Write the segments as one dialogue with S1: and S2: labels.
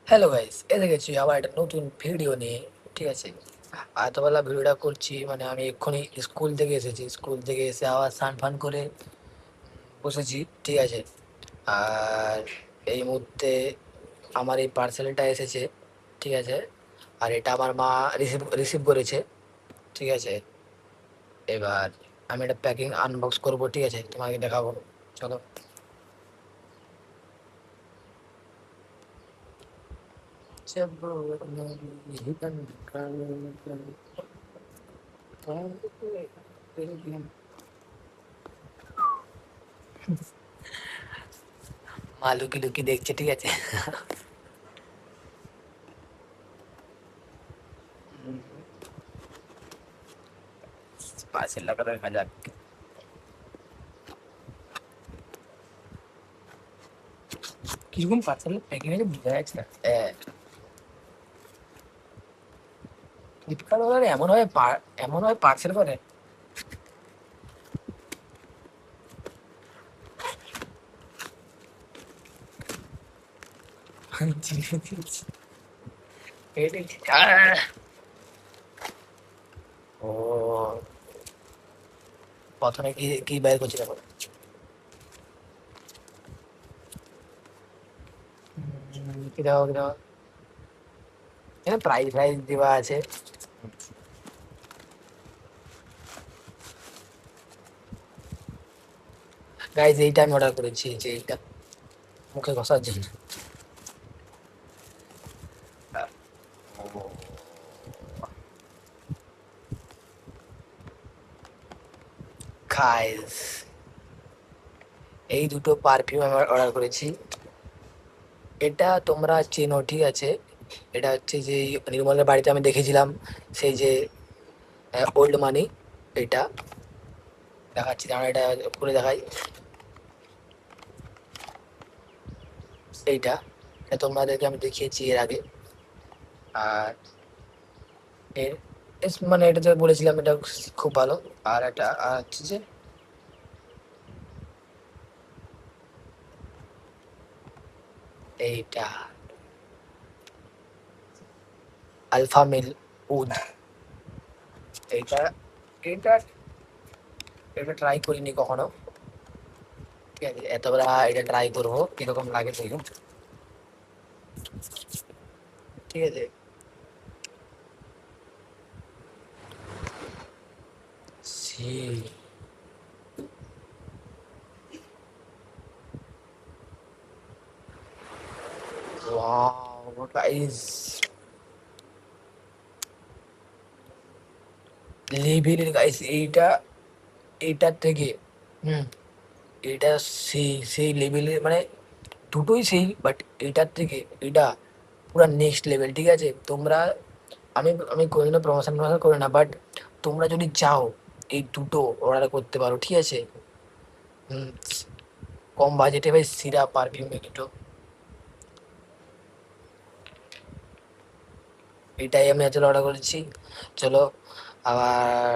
S1: Hello guys, এসে গেছি আবার একটা নতুন ভিডিও নিয়ে। ঠিক আছে, এতবেলা ভিডিওটা করছি মানে আমি এক্ষুনি স্কুল থেকে এসেছি। স্কুল থেকে এসে আবার স্নান ফান করে বসেছি। ঠিক আছে, আর এই মুহূর্তে আমার এই পার্সেলটা এসেছে। ঠিক আছে, আর এটা আমার মা রিসিভ রিসিভ করেছে। ঠিক আছে, এবার আমি এটা প্যাকিং আনবক্স করবো। ঠিক আছে, তোমাকে দেখাবো, চলো। মা লুকি লুকি দেখছে। ঠিক আছে, পার্সেল লাগাতে দেখা যাক কিরকম পার্সেল প্যাকিং আছে, বোঝা যাচ্ছে না। ফ্লিপকার্ট ওরা এমন হয় পার্সেল করে। ও, প্রথমে কি কি বাইর করছি দেখো। কি দেখো কি দেখো, এখানে প্রাইস প্রাইস দেওয়া আছে। গাইজ এইটা আমি অর্ডার করেছি, যে এইটা মুখে ঘষার জন্য। গাইজ এই দুটো পারফিউম আমি অর্ডার করেছি। এটা তোমরা চেনো, ঠিক আছে। এটা হচ্ছে যে নির্মলের বাড়িতে আমি দেখেছিলাম, সেই যে ওল্ড মানি। এটা দেখাচ্ছি, দাঁড়া এটা খুলে দেখাই। এইটা এটা তোমাদেরকে আমি দেখিয়েছি এর আগে। আর এর মানে এটা যে বলেছিলাম, এটা খুব ভালো। আর এটা আর হচ্ছে যে এইটা আলফা মিল উড। এইটা এটা এটা ট্রাই করিনি কখনো। ঠিক আছে, এতবেলা এটা ট্রাই করবো কিরকম লাগে দেখুন। ঠিক আছে, সি ওয়াও গাইস, লেভেলের গাইস এইটা। এইটার থেকে হুম এটা সেই সেই লেভেলের মানে দুটোই সেই, বাট এটার থেকে এটা পুরা নেক্সট লেভেল। ঠিক আছে, তোমরা আমি আমি কোনোদিনও প্রমোশন প্রমোশন করি না, বাট তোমরা যদি চাও এই দুটো অর্ডার করতে পারো। ঠিক আছে, হুম, কম বাজেটে ভাই সিরা পারফিউম দুটো। এটাই আমি আজকে অর্ডার করেছি। চলো, আবার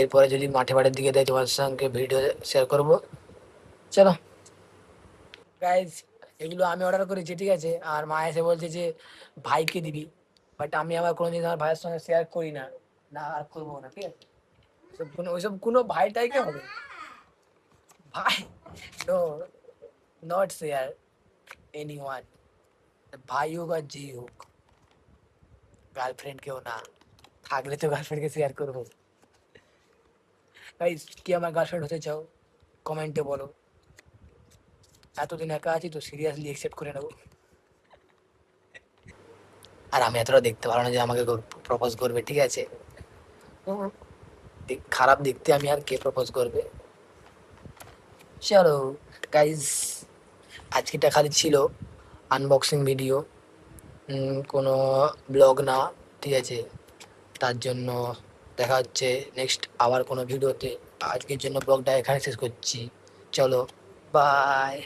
S1: এরপরে যদি মাঠে বাড়ির দিকে দেয় তোমার সঙ্গে ভিডিও শেয়ার করবো। চলো গাইজ, এগুলো আমি অর্ডার করেছি। ঠিক আছে, আর মা এসে বলছে যে ভাইকে দিবি, বাট আমি আবার কোনোদিন আমার ভাইয়ের সঙ্গে শেয়ার করি না। না আর করবো না। ঠিক আছে, ওইসব কোনো ভাইটাইকে হবে ভাই। No, not share any one, ভাই হোক আর যেই হোক, গার্লফ্রেন্ড কেউ না। থাকলে তো গার্লফ্রেন্ডকে শেয়ার করবো। গাইজ, কি আমার গার্লফ্রেন্ড হতে চাও কমেন্টে বলো। এতদিন একা আছি তো সিরিয়াসলি একসেপ্ট করে নেবো। আর আমি এতটা দেখতে পারো না যে আমাকে প্রপোজ করবে। ঠিক আছে, উম, খারাপ দেখতে আমি আর কে প্রপোজ করবে। চলো গাইজ, আজকেটা খালি ছিল আনবক্সিং ভিডিও, কোনো ব্লগ না। ঠিক আছে, তার জন্য দেখা হচ্ছে নেক্সট আবার কোনো ভিডিওতে। আজকের জন্য ব্লগটা এখানে শেষ করছি। চলো, বাই।